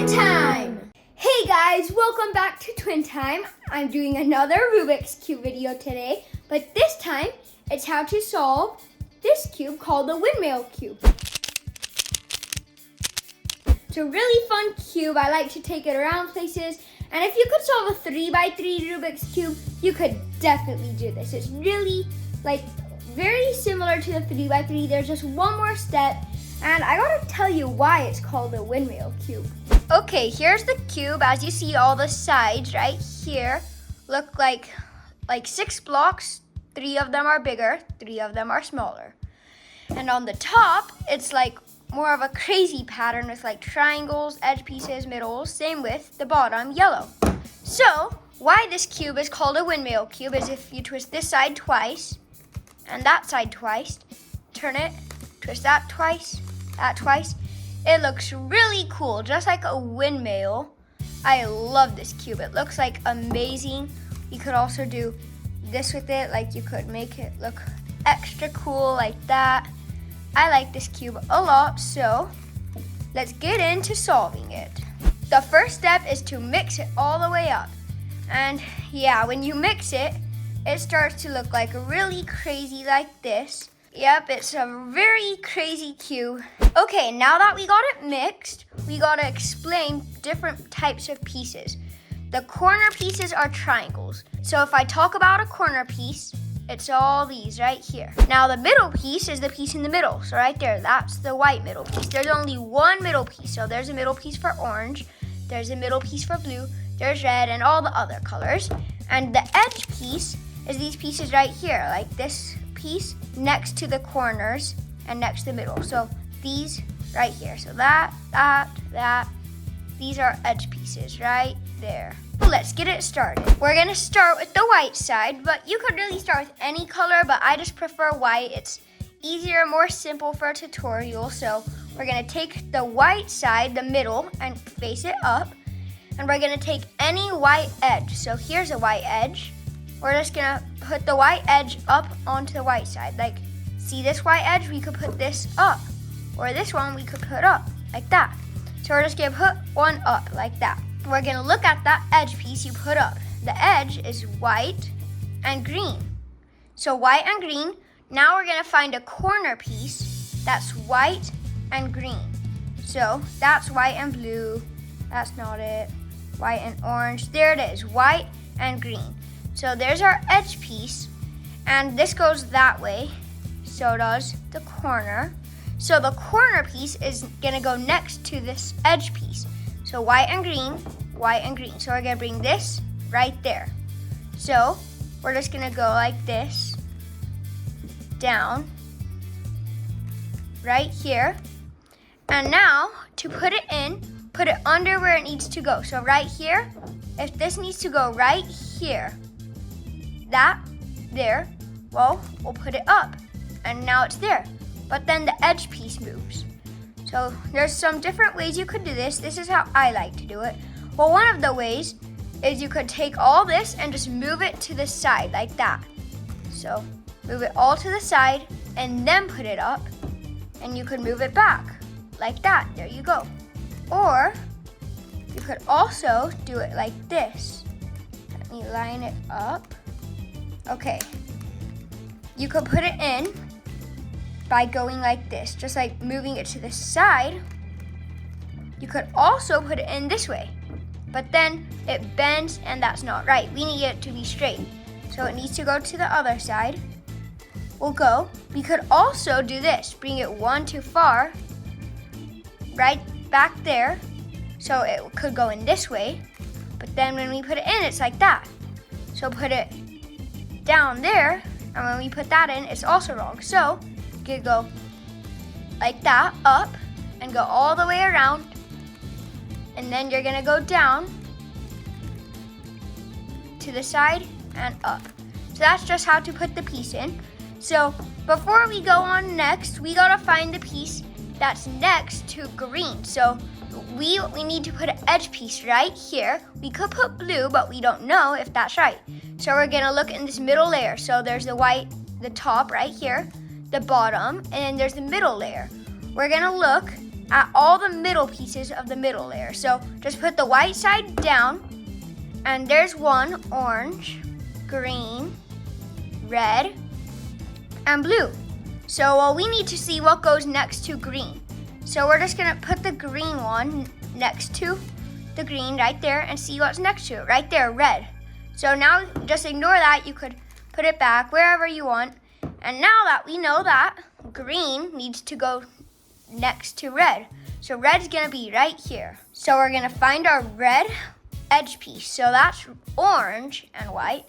Twin Time! Hey guys, welcome back to Twin Time. I'm doing another Rubik's Cube video today, but this time it's how to solve this cube called the Windmill Cube. It's a really fun cube. I like to take it around places, and if you could solve a 3x3 Rubik's Cube, you could definitely do this. It's really very similar to the 3x3. There's just one more step, and I gotta tell you why it's called the Windmill Cube. Okay, here's the cube. As you see, all the sides right here look like 6 blocks. 3 of them are bigger, 3 of them are smaller. And on the top, it's like more of a crazy pattern with like triangles, edge pieces, middles, same with the bottom, yellow. So, why this cube is called a windmill cube is if you twist this side twice, and that side twice, turn it, twist that twice, it looks really cool, just like a windmill. I love this cube. It looks like amazing. You could also do this with it, like you could make it look extra cool like that. I like this cube a lot, so let's get into solving it. The first step is to mix it all the way up. And yeah, when you mix it, it starts to look like really crazy like this. Yep, it's a very crazy cube. Okay, now that we got it mixed, we gotta explain different types of pieces. The corner pieces are triangles. So if I talk about a corner piece, it's all these right here. Now the middle piece is the piece in the middle. So right there, that's the white middle piece. There's only one middle piece. So there's a middle piece for orange, there's a middle piece for blue, there's red, and all the other colors. And the edge piece is these pieces right here, like this piece next to the corners and next to the middle. So these right here. So that, these are edge pieces right there. Let's get it started. We're gonna start with the white side, but you could really start with any color, but I just prefer white. It's easier, more simple for a tutorial. So we're gonna take the white side, the middle, and face it up. And we're gonna take any white edge. So here's a white edge. We're just gonna put the white edge up onto the white side. Like, see this white edge? We could put this up. Or this one we could put up, like that. So we're just gonna put one up, like that. We're gonna look at that edge piece you put up. The edge is white and green. So white and green. Now we're gonna find a corner piece that's white and green. So that's white and blue. That's not it. White and orange. There it is, white and green. So there's our edge piece, and this goes that way. So does the corner. So the corner piece is gonna go next to this edge piece. So white and green, white and green. So we're gonna bring this right there. So we're just gonna go like this, down, right here. And now to put it in, put it under where it needs to go. So right here, if this needs to go right here, that, there, well, we'll put it up. And now it's there. But then the edge piece moves. So there's some different ways you could do this. This is how I like to do it. Well, one of the ways is you could take all this and just move it to the side like that. So move it all to the side and then put it up, and you could move it back like that. There you go. Or you could also do it like this. Let me line it up. Okay. You could put it in by going like this, just like moving it to the side. You could also put it in this way, but then it bends and that's not right. We need it to be straight. So it needs to go to the other side. We could also do this, bring it one too far, right back there. So it could go in this way, but then when we put it in, it's like that. So put it down there, and when we put that in, it's also wrong. So you could go like that, up, and go all the way around, and then you're gonna go down to the side and up. So that's just how to put the piece in. So before we go on next, we gotta find the piece that's next to green. So we need to put an edge piece right here. We could put blue, but we don't know if that's right. So we're gonna look in this middle layer. So there's the white, the top right here, the bottom, and then there's the middle layer. We're gonna look at all the middle pieces of the middle layer. So just put the white side down, and there's one, orange, green, red, and blue. So we need to see what goes next to green. So we're just gonna put the green one next to the green right there and see what's next to it. Right there, red. So now just ignore that. You could put it back wherever you want. And now that we know that, green needs to go next to red. So red's gonna be right here. So we're gonna find our red edge piece. So that's orange and white.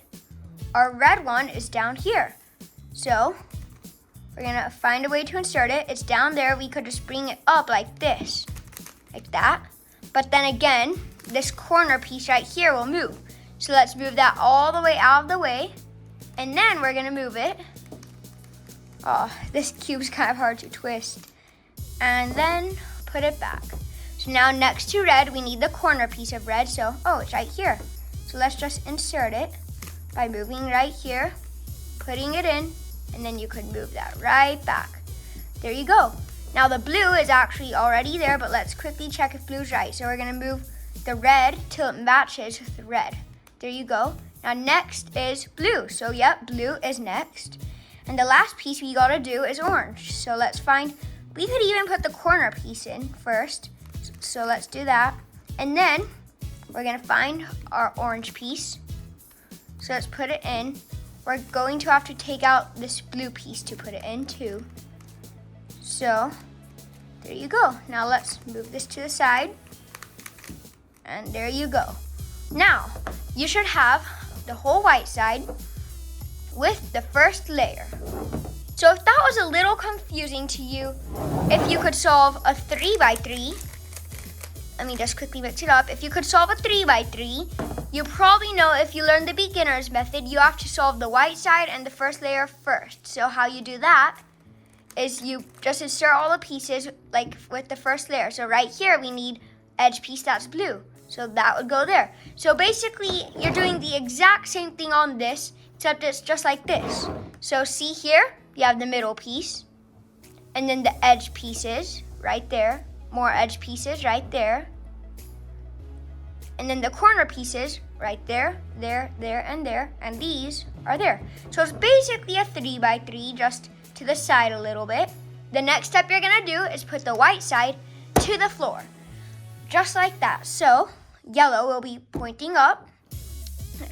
Our red one is down here. So we're gonna find a way to insert it. It's down there. We could just bring it up like this, like that. But then again, this corner piece right here will move. So let's move that all the way out of the way. And then we're gonna move it. Oh, this cube's kind of hard to twist. And then put it back. So now next to red, we need the corner piece of red. So, it's right here. So let's just insert it by moving right here, putting it in, and then you could move that right back. There you go. Now the blue is actually already there, but let's quickly check if blue's right. So we're gonna move the red till it matches with the red. There you go. Now next is blue. So yep, blue is next. And the last piece we gotta do is orange. So let's find, we could even put the corner piece in first. So let's do that. And then we're gonna find our orange piece. So let's put it in. We're going to have to take out this blue piece to put it in too. So there you go. Now let's move this to the side. And there you go. Now you should have the whole white side with the first layer. So if that was a little confusing to you, if you could solve a 3x3, let me just quickly mix it up. If you could solve a 3x3, you probably know if you learned the beginner's method, you have to solve the white side and the first layer first. So how you do that is you just insert all the pieces like with the first layer. So right here we need edge piece that's blue. So that would go there. So basically you're doing the exact same thing on this, except it's just like this. So see here, you have the middle piece, and then the edge pieces right there, more edge pieces right there, and then the corner pieces right there, there, there, and there, and these are there. So it's basically a 3x3, just to the side a little bit. The next step you're gonna do is put the white side to the floor, just like that. So yellow will be pointing up,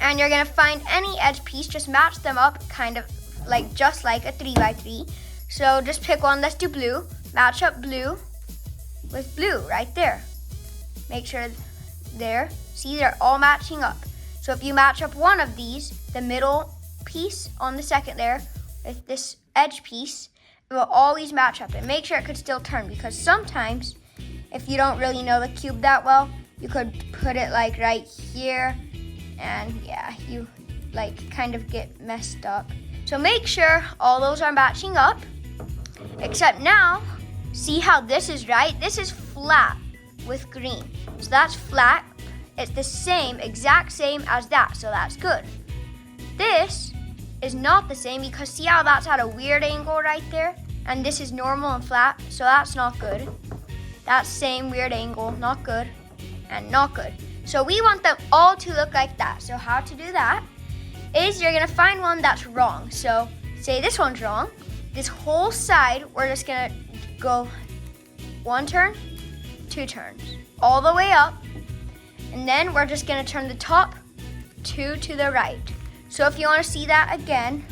and you're gonna find any edge piece, just match them up kind of like just like a 3x3. So just pick one, let's do blue, match up blue with blue right there. Make sure there, see they're all matching up. So if you match up one of these, the middle piece on the second layer with this edge piece, it will always match up, and make sure it could still turn, because sometimes if you don't really know the cube that well, you could put it like right here, and yeah, you like kind of get messed up. So make sure all those are matching up, except now, see how this is right? This is flat with green. So that's flat. It's the same, exact same as that, so that's good. This is not the same, because see how that's at a weird angle right there? And this is normal and flat, so that's not good. That's same weird angle, not good, and not good. So we want them all to look like that. So how to do that is you're gonna find one that's wrong. So say this one's wrong. This whole side, we're just gonna go 1 turn, 2 turns, all the way up. And then we're just gonna turn the top 2 to the right. So if you wanna see that again,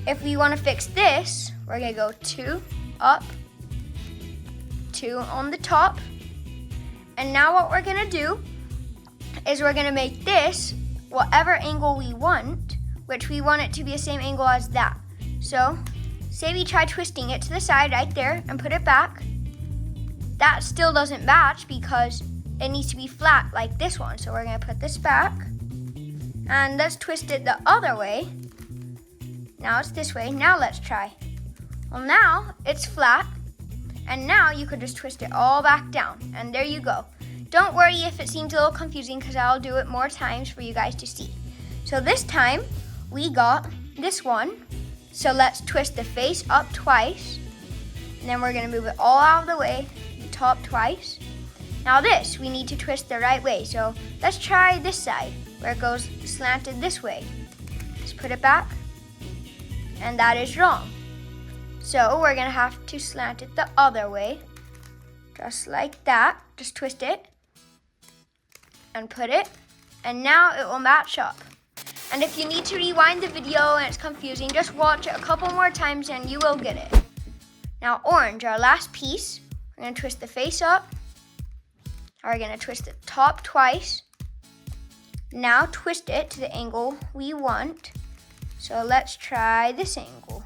if we wanna fix this, we're gonna go 2 up, 2 on the top. And now what we're gonna do is we're gonna make this whatever angle we want, which we want it to be the same angle as that. So say we try twisting it to the side right there and put it back. That still doesn't match because it needs to be flat like this one. So we're gonna put this back and let's twist it the other way. Now it's this way. Now let's try. Well, now it's flat, and now you could just twist it all back down, and there you go. Don't worry if it seems a little confusing, because I'll do it more times for you guys to see. So this time we got this one. So let's twist the face up twice, And then we're gonna move it all out of the way, the top twice. Now this, we need to twist the right way. So let's try this side, where it goes slanted this way. Just put it back, and that is wrong. So we're gonna have to slant it the other way, just like that. Just twist it, and put it, and now it will match up. And if you need to rewind the video and it's confusing, just watch it a couple more times and you will get it. Now orange, our last piece, we're gonna twist the face up. We're gonna twist the top twice. Now twist it to the angle we want. So let's try this angle.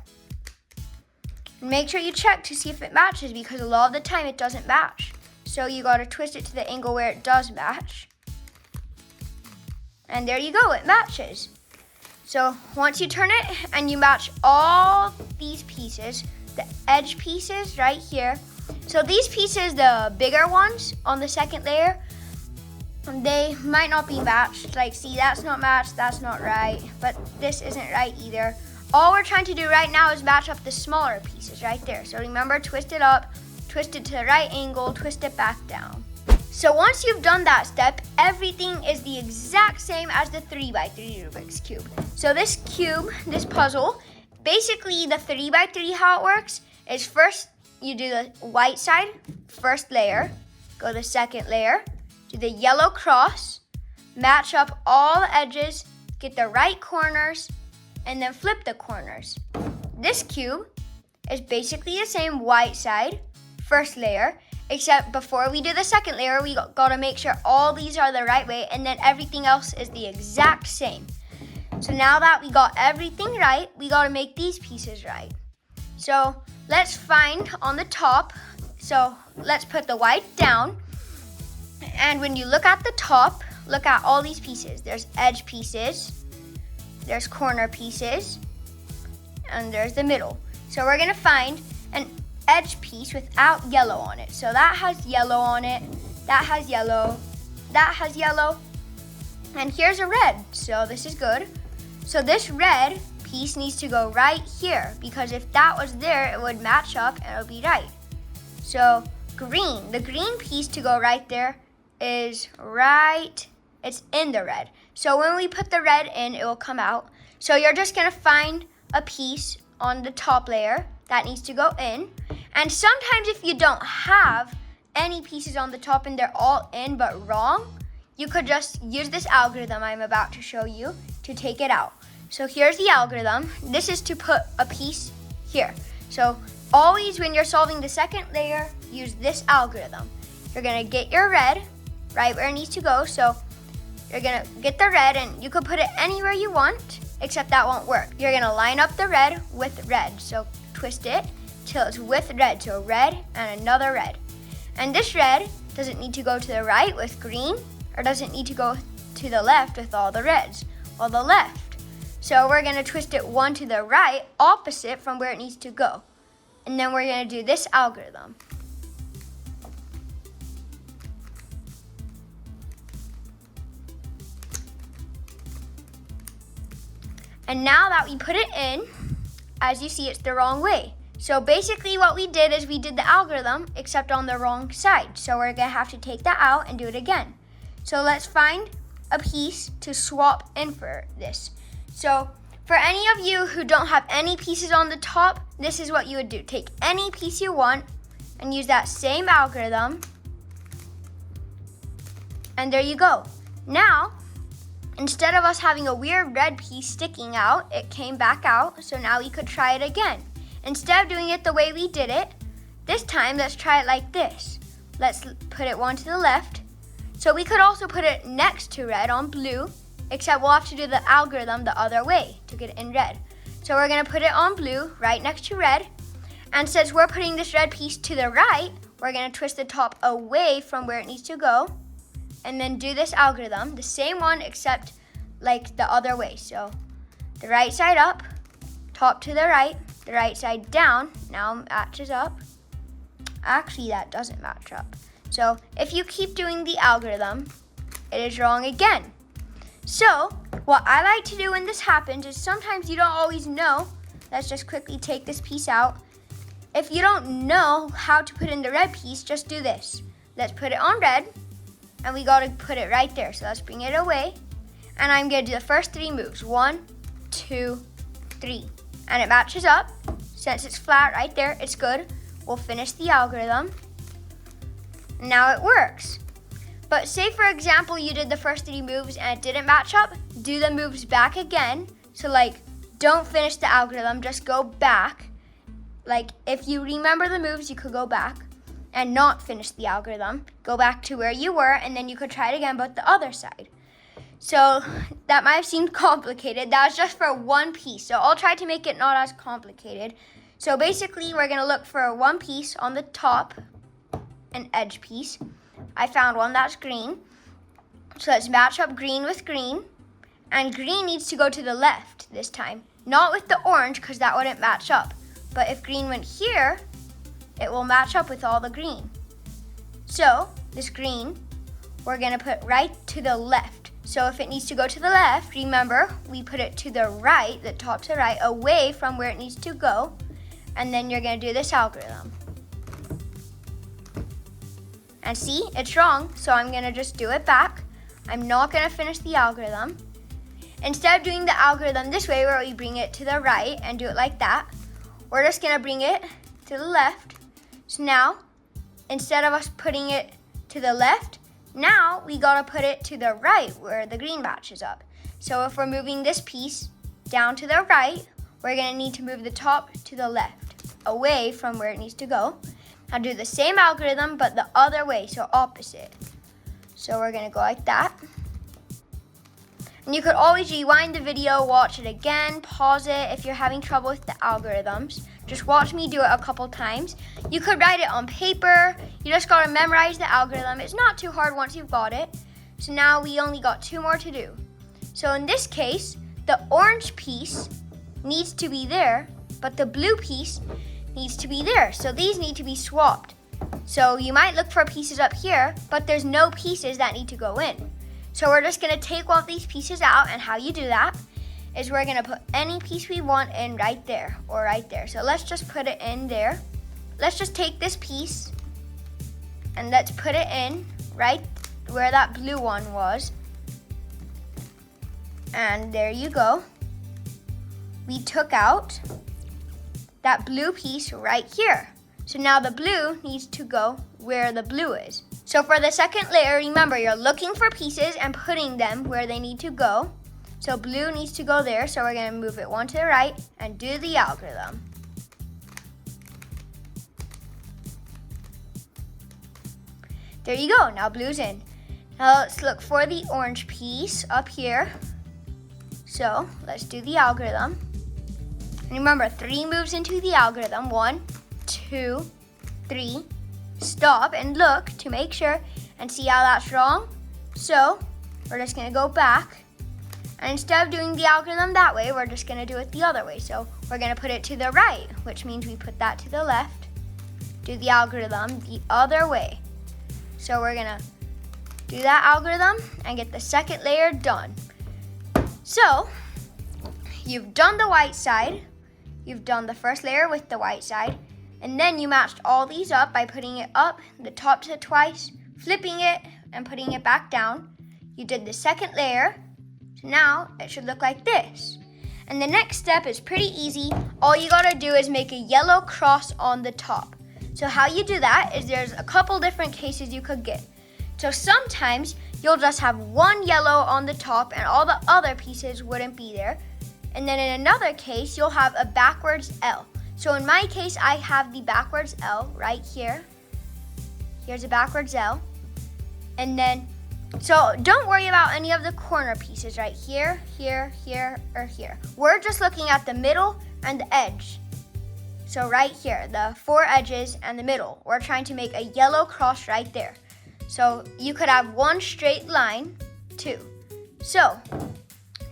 And make sure you check to see if it matches, because a lot of the time it doesn't match. So you gotta twist it to the angle where it does match. And there you go, it matches. So once you turn it and you match all these pieces, the edge pieces right here. So these pieces, the bigger ones on the second layer, they might not be matched. Like, see, that's not matched, that's not right, but this isn't right either. All we're trying to do right now is match up the smaller pieces right there. So remember, twist it up, twist it to the right angle, twist it back down. So once you've done that step, everything is the exact same as the 3x3 Rubik's Cube. So this cube, this puzzle, basically the 3x3, how it works is first you do the white side, first layer, go the second layer, do the yellow cross, match up all the edges, get the right corners, and then flip the corners. This cube is basically the same white side, first layer, except before we do the second layer, we gotta make sure all these are the right way, and then everything else is the exact same. So now that we got everything right, we gotta make these pieces right. So let's find on the top, so let's put the white down, and when you look at the top, look at all these pieces. There's edge pieces, there's corner pieces, and there's the middle. So we're gonna find an edge piece without yellow on it. So that has yellow on it, that has yellow, that has yellow, and here's a red. So this is good. So this red piece needs to go right here, because if that was there, it would match up and it would be right. So green, the green piece to go right there is right, it's in the red. So when we put the red in, it will come out. So you're just gonna find a piece on the top layer that needs to go in. And sometimes if you don't have any pieces on the top and they're all in but wrong, you could just use this algorithm I'm about to show you to take it out. So here's the algorithm. This is to put a piece here. So always when you're solving the second layer, use this algorithm. You're gonna get your red right where it needs to go. So you're gonna get the red, and you could put it anywhere you want, except that won't work. You're gonna line up the red with red. So twist it till it's with red. So red and another red. And this red doesn't need to go to the right with green, or doesn't need to go to the left with all the reds, or the left. So we're gonna twist it one to the right, opposite from where it needs to go. And then we're gonna do this algorithm. And now that we put it in, as you see, it's the wrong way. So basically what we did is we did the algorithm, except on the wrong side. So we're gonna have to take that out and do it again. So let's find a piece to swap in for this. So for any of you who don't have any pieces on the top, this is what you would do. Take any piece you want and use that same algorithm. And there you go. Now, instead of us having a weird red piece sticking out, it came back out. So now we could try it again. Instead of doing it the way we did it, this time let's try it like this. Let's put it one to the left. So we could also put it next to red on blue, except we'll have to do the algorithm the other way to get it in red. So we're gonna put it on blue right next to red. And since we're putting this red piece to the right, we're gonna twist the top away from where it needs to go, and then do this algorithm, the same one except like the other way. So the right side up, top to the right side down, now matches up. Actually, that doesn't match up. So if you keep doing the algorithm, it is wrong again. So what I like to do when this happens is sometimes you don't always know. Let's just quickly take this piece out. if you don't know how to put in the red piece, just do this. Let's put it on red, and we gotta put it right there. So let's bring it away, and I'm gonna do the first 3 moves. 1, 2, 3. And it matches up. Since it's flat right there, it's good. We'll finish the algorithm. Now it works. But say for example, you did the first 3 moves and it didn't match up, do the moves back again. So like, don't finish the algorithm, just go back. Like if you remember the moves, you could go back and not finish the algorithm. Go back to where you were, and then you could try it again, but the other side. So that might have seemed complicated. That was just for one piece. So I'll try to make it not as complicated. So basically, we're gonna look for one piece on the top, an edge piece. I found one that's green. So let's match up green with green. And green needs to go to the left this time. Not with the orange, because that wouldn't match up. But if green went here, it will match up with all the green. So this green, we're gonna put right to the left. So if it needs to go to the left, remember, we put it to the right, the top to right, away from where it needs to go. And then you're gonna do this algorithm. And see, it's wrong, so I'm gonna just do it back. I'm not gonna finish the algorithm. Instead of doing the algorithm this way, where we bring it to the right and do it like that, we're just gonna bring it to the left. So now, instead of us putting it to the left, now we gotta put it to the right where the green matches up. So if we're moving this piece down to the right, we're gonna need to move the top to the left, away from where it needs to go. Now do the same algorithm, but the other way, so opposite. So we're gonna go like that. And you could always rewind the video, watch it again, pause it if you're having trouble with the algorithms. Just watch me do it a couple times. You could write it on paper. You just gotta memorize the algorithm. It's not too hard once you've got it. So now we only got 2 more to do. So in this case, the orange piece needs to be there, but the blue piece needs to be there. So these need to be swapped. So you might look for pieces up here, but there's no pieces that need to go in. So we're just gonna take all these pieces out, and how you do that is we're gonna put any piece we want in right there or right there. So let's just put it in there. Let's just take this piece and let's put it in right where that blue one was. And there you go. We took out that blue piece right here. So now the blue needs to go where the blue is. So for the second layer, remember, you're looking for pieces and putting them where they need to go. So blue needs to go there, so we're gonna move it one to the right and do the algorithm. There you go, now blue's in. Now let's look for the orange piece up here. So let's do the algorithm. And remember, 3 moves into the algorithm. 1, 2, 3. Stop and look to make sure and see how that's wrong. So we're just gonna go back. And instead of doing the algorithm that way, we're just gonna do it the other way. So we're gonna put it to the right, which means we put that to the left. Do the algorithm the other way. So we're gonna do that algorithm and get the second layer done. So you've done the white side. You've done the first layer with the white side. And then you matched all these up by putting it up, the top to twice, flipping it, and putting it back down. You did the second layer. So now it should look like this. And the next step is pretty easy. All you gotta do is make a yellow cross on the top. So how you do that is there's a couple different cases you could get. So sometimes you'll just have one yellow on the top and all the other pieces wouldn't be there. And then in another case, you'll have a backwards L. So in my case, I have the backwards L right here. Here's a backwards L. And then, so don't worry about any of the corner pieces right here, here, here, or here. We're just looking at the middle and the edge. So right here, the 4 edges and the middle. We're trying to make a yellow cross right there. So you could have one straight line, 2. So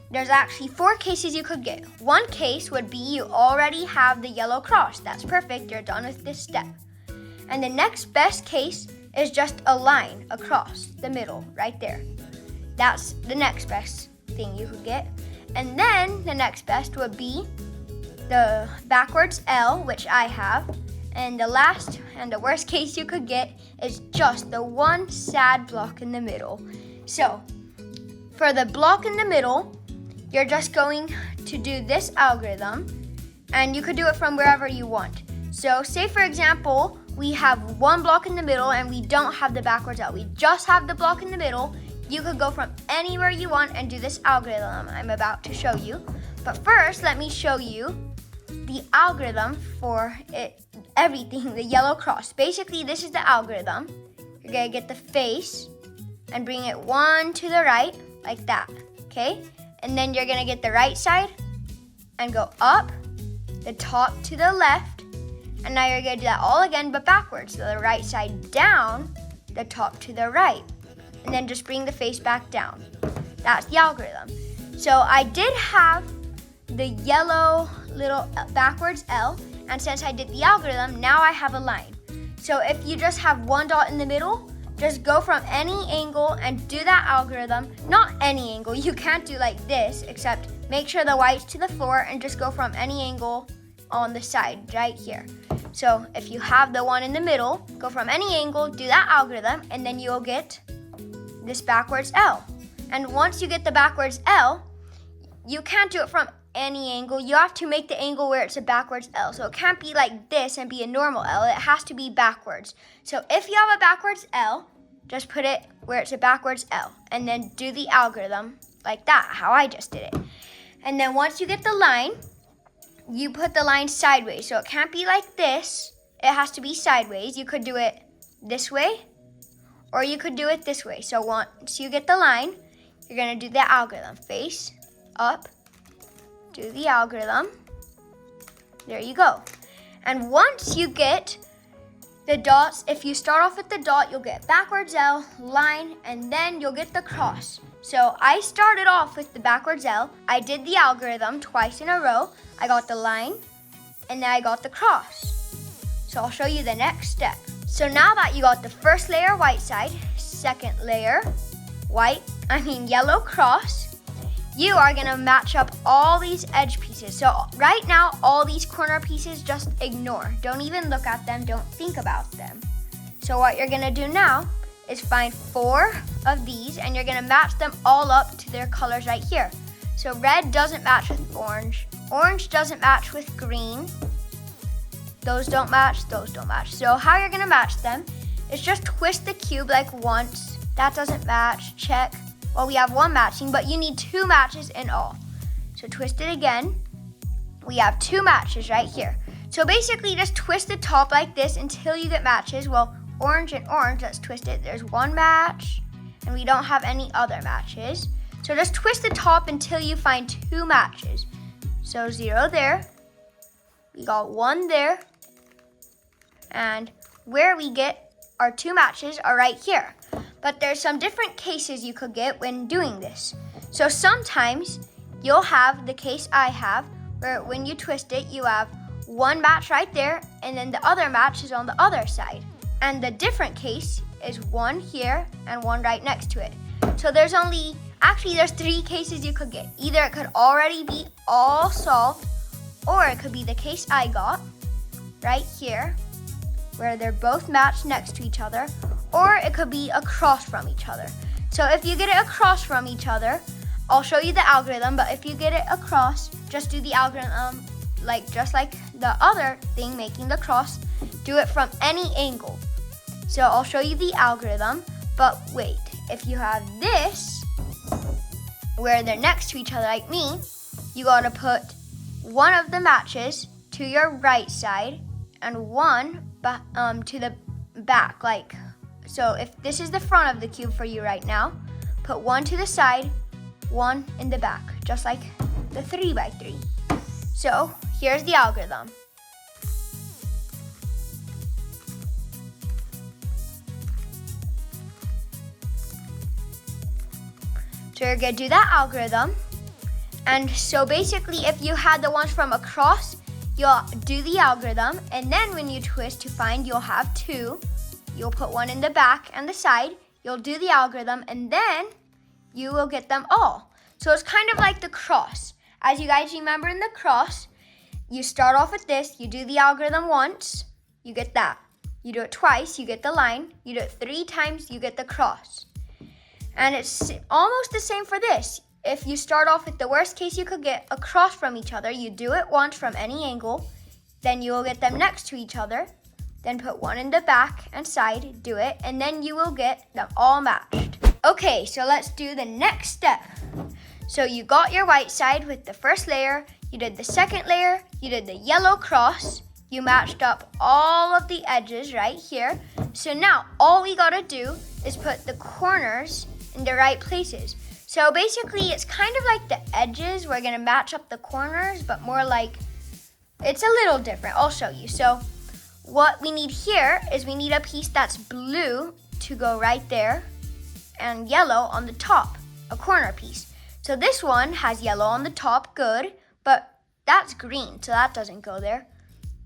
there's actually 4 cases you could get. One case would be you already have the yellow cross. That's perfect, you're done with this step. And the next best case is just a line across the middle, right there. That's the next best thing you could get. And then the next best would be the backwards L, which I have. And the last and the worst case you could get is just the one sad block in the middle. So for the block in the middle, you're just going to do this algorithm, and you could do it from wherever you want. So say for example, we have one block in the middle and we don't have the backwards L. We just have the block in the middle. You could go from anywhere you want and do this algorithm I'm about to show you. But first, let me show you the algorithm for everything, the yellow cross. Basically, this is the algorithm. You're gonna get the face and bring it one to the right, like that, okay? And then you're gonna get the right side and go up, the top to the left, and now you're gonna do that all again, but backwards. So the right side down, the top to the right, and then just bring the face back down. That's the algorithm. So I did have the yellow little backwards L, and since I did the algorithm, now I have a line. So if you just have one dot in the middle, just go from any angle and do that algorithm. Not any angle, you can't do like this, except make sure the white's to the floor and just go from any angle on the side right here. So if you have the one in the middle, go from any angle, do that algorithm, and then you'll get this backwards L. And once you get the backwards L, you can't do it from any angle. You have to make the angle where it's a backwards L. So it can't be like this and be a normal L. It has to be backwards. So if you have a backwards L, just put it where it's a backwards L and then do the algorithm like that, how I just did it. And then once you get the line, you put the line sideways. So it can't be like this. It has to be sideways. You could do it this way or you could do it this way. So once you get the line, you're gonna do the algorithm. Face, up, do the algorithm. There you go. And once you get the dots, if you start off with the dot, you'll get backwards L, line, and then you'll get the cross. So I started off with the backwards L. I did the algorithm twice in a row. I got the line, and then I got the cross. So I'll show you the next step. So now that you got the first layer white side, second layer yellow cross, you are gonna match up all these edge pieces. So right now, all these corner pieces, just ignore. Don't even look at them, don't think about them. So what you're gonna do now is find 4 of these and you're gonna match them all up to their colors right here. So red doesn't match with orange. Orange doesn't match with green. Those don't match, those don't match. So how you're gonna match them is just twist the cube like once. That doesn't match, check. Well, we have one matching, but you need 2 matches in all. So twist it again. We have 2 matches right here. So basically just twist the top like this until you get matches. Well, orange and orange, let's twist it. There's 1 match, and we don't have any other matches. So just twist the top until you find 2 matches. So 0 there. We got 1 there. And where we get our 2 matches are right here. But there's some different cases you could get when doing this. So sometimes you'll have the case I have, where when you twist it, you have 1 match right there, and then the other match is on the other side. And the different case is 1 here and 1 right next to it. So there's 3 cases you could get. Either it could already be all solved, or it could be the case I got right here, where they're both matched next to each other, or it could be across from each other. So if you get it across from each other, I'll show you the algorithm, but if you get it across, just do the algorithm just like the other thing, making the cross. Do it from any angle. So I'll show you the algorithm, but wait, if you have this, where they're next to each other like me, you gotta put 1 of the matches to your right side and 1 to the back, so if this is the front of the cube for you right now, put 1 to the side, 1 in the back, just like the 3x3. So here's the algorithm. So you're gonna do that algorithm. And so basically, if you had the ones from across, you'll do the algorithm, and then when you twist to find, you'll have 2. You'll put 1 in the back and the side, you'll do the algorithm, and then you will get them all. So it's kind of like the cross. As you guys remember in the cross, you start off with this, you do the algorithm once, you get that. You do it twice, you get the line. You do it 3 times, you get the cross. And it's almost the same for this. If you start off with the worst case you could get across from each other, you do it once from any angle, then you will get them next to each other, then put one in the back and side, do it, and then you will get them all matched. Okay, so let's do the next step. So you got your white side with the first layer, you did the second layer, you did the yellow cross, you matched up all of the edges right here. So now all we gotta do is put the corners in the right places. So basically it's kind of like the edges, we're gonna match up the corners, but more like, it's a little different, I'll show you. So what we need here is we need a piece that's blue to go right there and yellow on the top, a corner piece. So this one has yellow on the top, good, but that's green, so that doesn't go there.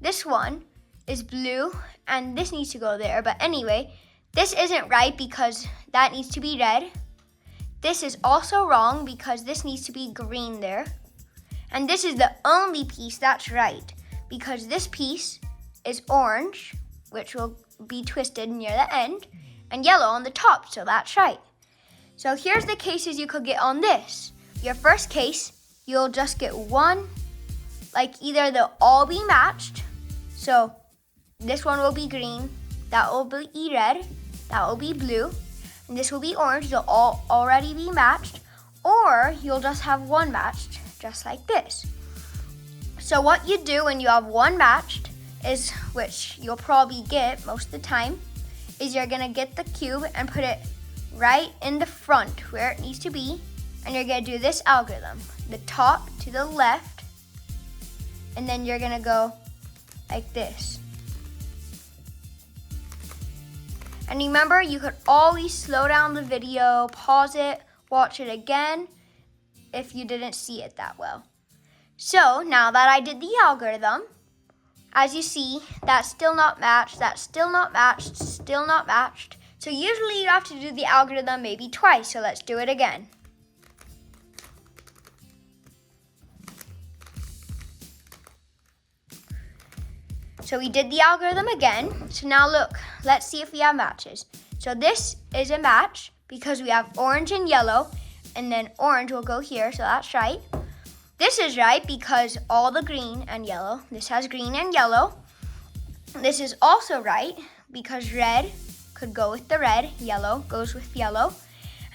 This one is blue and this needs to go there, but anyway, this isn't right because that needs to be red. This is also wrong because this needs to be green there. And this is the only piece that's right because this piece is orange, which will be twisted near the end, and yellow on the top, so that's right. So here's the cases you could get on this. Your first case, you'll just get one, like either they'll all be matched, so this one will be green, that will be red, that will be blue, and this will be orange, they'll all already be matched, or you'll just have one matched, just like this. So what you do when you have one matched is, which you'll probably get most of the time, is you're gonna get the cube and put it right in the front where it needs to be, and you're gonna do this algorithm, the top to the left, and then you're gonna go like this. And remember, you could always slow down the video, pause it, watch it again if you didn't see it that well. So now that I did the algorithm, as you see, that's still not matched, that's still not matched, still not matched. So usually you have to do the algorithm maybe twice, so let's do it again. So we did the algorithm again. So now look, let's see if we have matches. So this is a match because we have orange and yellow, and then orange will go here, so that's right. This is right because all the green and yellow, this has green and yellow. This is also right because red could go with the red, yellow goes with yellow.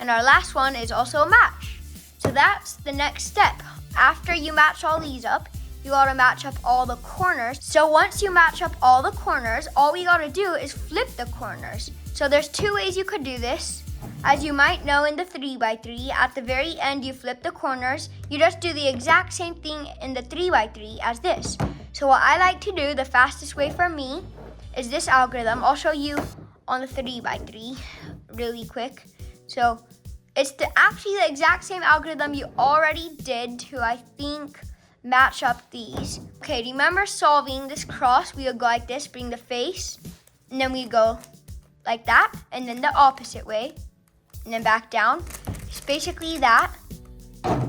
And our last one is also a match. So that's the next step. After you match all these up, you gotta match up all the corners. So once you match up all the corners, all we gotta do is flip the corners. So there's 2 ways you could do this. As you might know in the 3x3, at the very end you flip the corners. You just do the exact same thing in the 3x3 as this. So what I like to do, the fastest way for me, is this algorithm. I'll show you on the 3x3 really quick. So it's actually the exact same algorithm you already did to, I think, match up these. Okay, remember solving this cross, we would go like this, bring the face, and then we go like that, and then the opposite way, and then back down. It's basically that.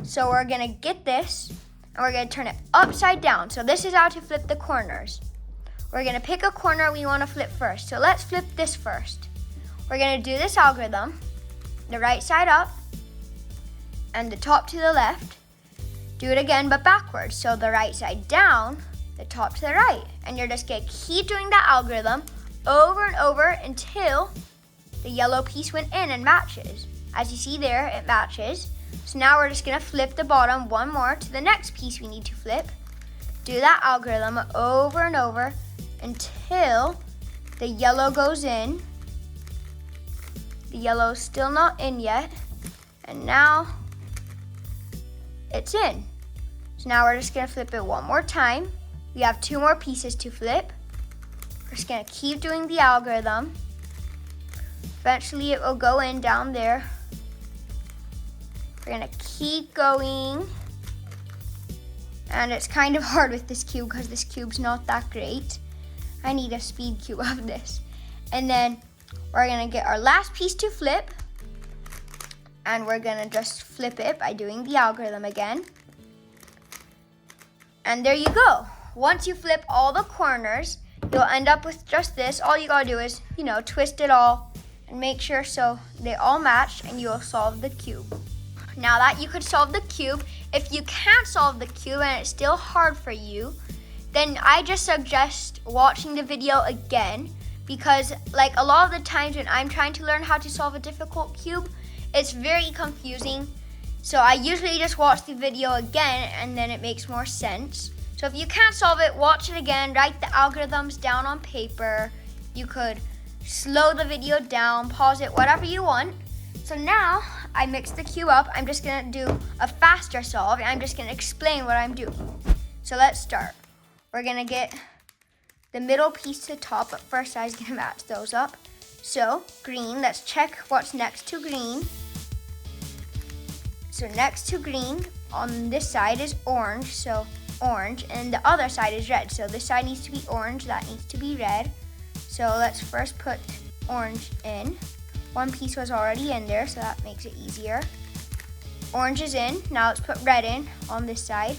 So we're gonna get this, and we're gonna turn it upside down. So this is how to flip the corners. We're gonna pick a corner we wanna flip first. So let's flip this first. We're gonna do this algorithm, the right side up, and the top to the left. Do it again, but backwards. So the right side down, the top to the right. And you're just gonna keep doing that algorithm over and over until the yellow piece went in and matches. As you see there, it matches. So now we're just gonna flip the bottom one more to the next piece we need to flip. Do that algorithm over and over until the yellow goes in. The yellow's still not in yet. And now it's in. So now we're just gonna flip it one more time. We have 2 more pieces to flip. We're just gonna keep doing the algorithm. Eventually it will go in down there. We're gonna keep going. And it's kind of hard with this cube because this cube's not that great. I need a speed cube of this. And then we're gonna get our last piece to flip. And we're gonna just flip it by doing the algorithm again. And there you go. Once you flip all the corners, you'll end up with just this. All you gotta do is, twist it all and make sure so they all match, and you'll solve the cube. Now that you could solve the cube, if you can't solve the cube and it's still hard for you, then I just suggest watching the video again, because like a lot of the times when I'm trying to learn how to solve a difficult cube, it's very confusing. So I usually just watch the video again, and then it makes more sense. So if you can't solve it, watch it again, write the algorithms down on paper. You could slow the video down, pause it, whatever you want. So now I mixed the cube up. I'm just gonna do a faster solve, and I'm just gonna explain what I'm doing. So let's start. We're gonna get the middle piece to the top, but first I was gonna match those up. So green, let's check what's next to green. So next to green on this side is orange, so orange, and the other side is red. So this side needs to be orange, that needs to be red. So let's first put orange in. One piece was already in there, so that makes it easier. Orange is in. Now let's put red in on this side.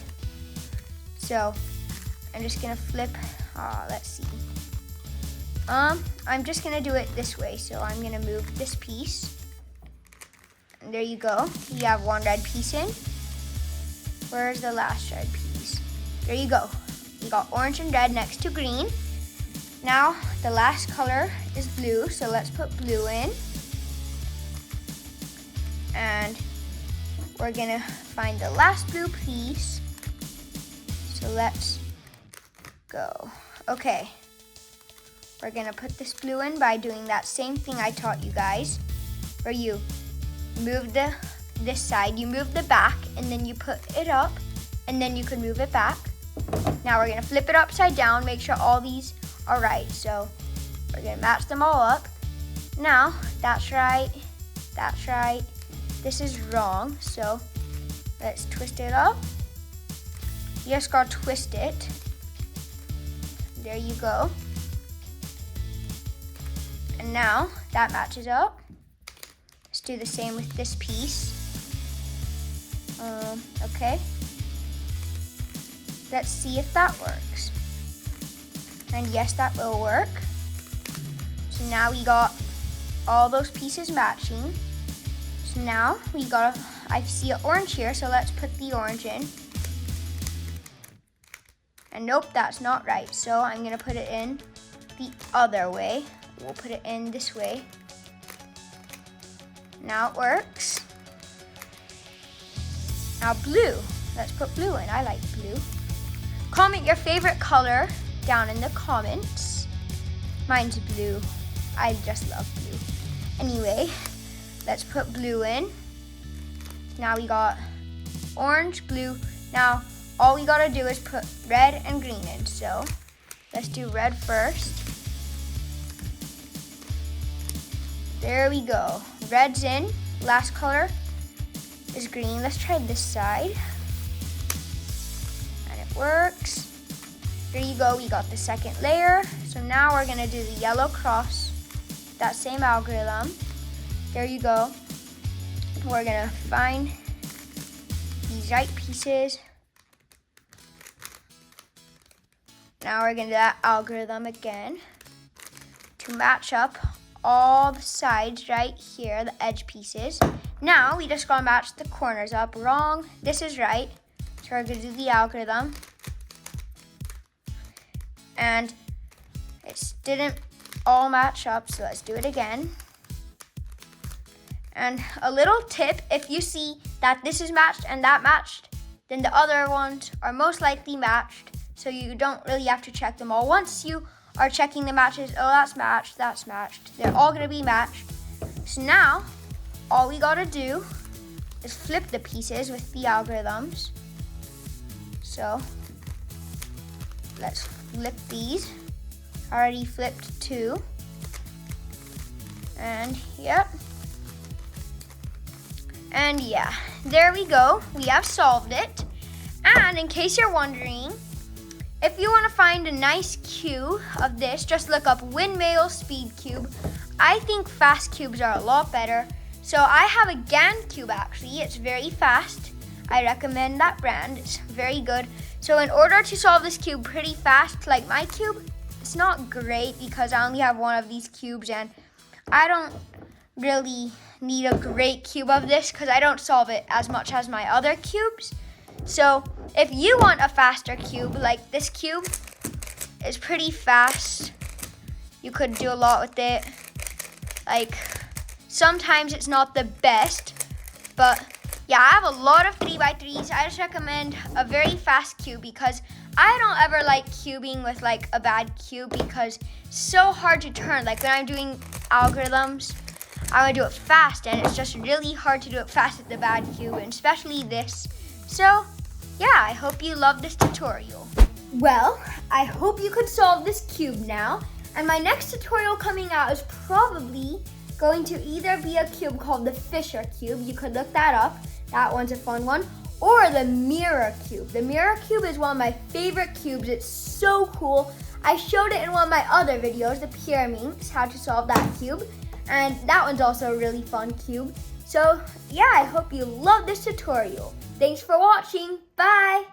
So I'm just gonna flip, let's see. I'm just gonna do it this way. So I'm gonna move this piece. And there you go. You have one red piece in. Where's the last red piece? There you go. You got orange and red next to green. Now the last color is blue, so let's put blue in. And we're gonna find the last blue piece. So let's go. Okay. We're gonna put this blue in by doing that same thing I taught you guys, where you move this side, you move the back, and then you put it up, and then you can move it back. Now we're gonna flip it upside down, make sure all these are right. So we're gonna match them all up. Now, that's right, this is wrong, so let's twist it up. You just gotta twist it. There you go. And now that matches up. Let's do the same with this piece. Okay. Let's see if that works. And yes, that will work. So now we got all those pieces matching. So now I see an orange here, so let's put the orange in. And nope, that's not right. So I'm gonna put it in the other way. We'll put it in this way. Now it works. Now blue. Let's put blue in. I like blue. Comment your favorite color down in the comments. Mine's blue. I just love blue. Anyway, let's put blue in. Now we got orange, blue. Now all we gotta do is put red and green in. So let's do red first. There we go. Red's in. Last color is green. Let's try this side. And it works. There you go. We got the second layer. So now we're gonna do the yellow cross. That same algorithm. There you go. We're gonna find these right pieces. Now we're gonna do that algorithm again to match up all the sides right here, the edge pieces. Now we just gotta match the corners up. Wrong, this is right. So we're gonna do the algorithm. And it didn't all match up, so let's do it again. And a little tip, if you see that this is matched and that matched, then the other ones are most likely matched, so you don't really have to check them all. Once you are checking the matches, oh, that's matched, they're all gonna be matched. So now, all we gotta do is flip the pieces with the algorithms. So, let's flip these. Already flipped two. And, yep. And yeah, there we go. We have solved it. And in case you're wondering, if you want to find a nice cube of this, just look up Windmill Speed Cube. I think fast cubes are a lot better. So I have a GAN cube actually. It's very fast. I recommend that brand. It's very good. So in order to solve this cube pretty fast, like my cube, it's not great because I only have one of these cubes, and I don't really need a great cube of this because I don't solve it as much as my other cubes. So if you want a faster cube, like this cube is pretty fast. You could do a lot with it. Like, sometimes it's not the best, but yeah, I have a lot of 3x3s. I just recommend a very fast cube because I don't ever like cubing with like a bad cube because it's so hard to turn. Like when I'm doing algorithms, I want to do it fast, and it's just really hard to do it fast with the bad cube, and especially this. So yeah, I hope you love this tutorial. Well, I hope you could solve this cube now. And my next tutorial coming out is probably going to either be a cube called the Fisher cube. You could look that up. That one's a fun one. Or the mirror cube. The mirror cube is one of my favorite cubes. It's so cool. I showed it in one of my other videos, the pyramids, how to solve that cube. And that one's also a really fun cube. So yeah, I hope you love this tutorial. Thanks for watching. Bye.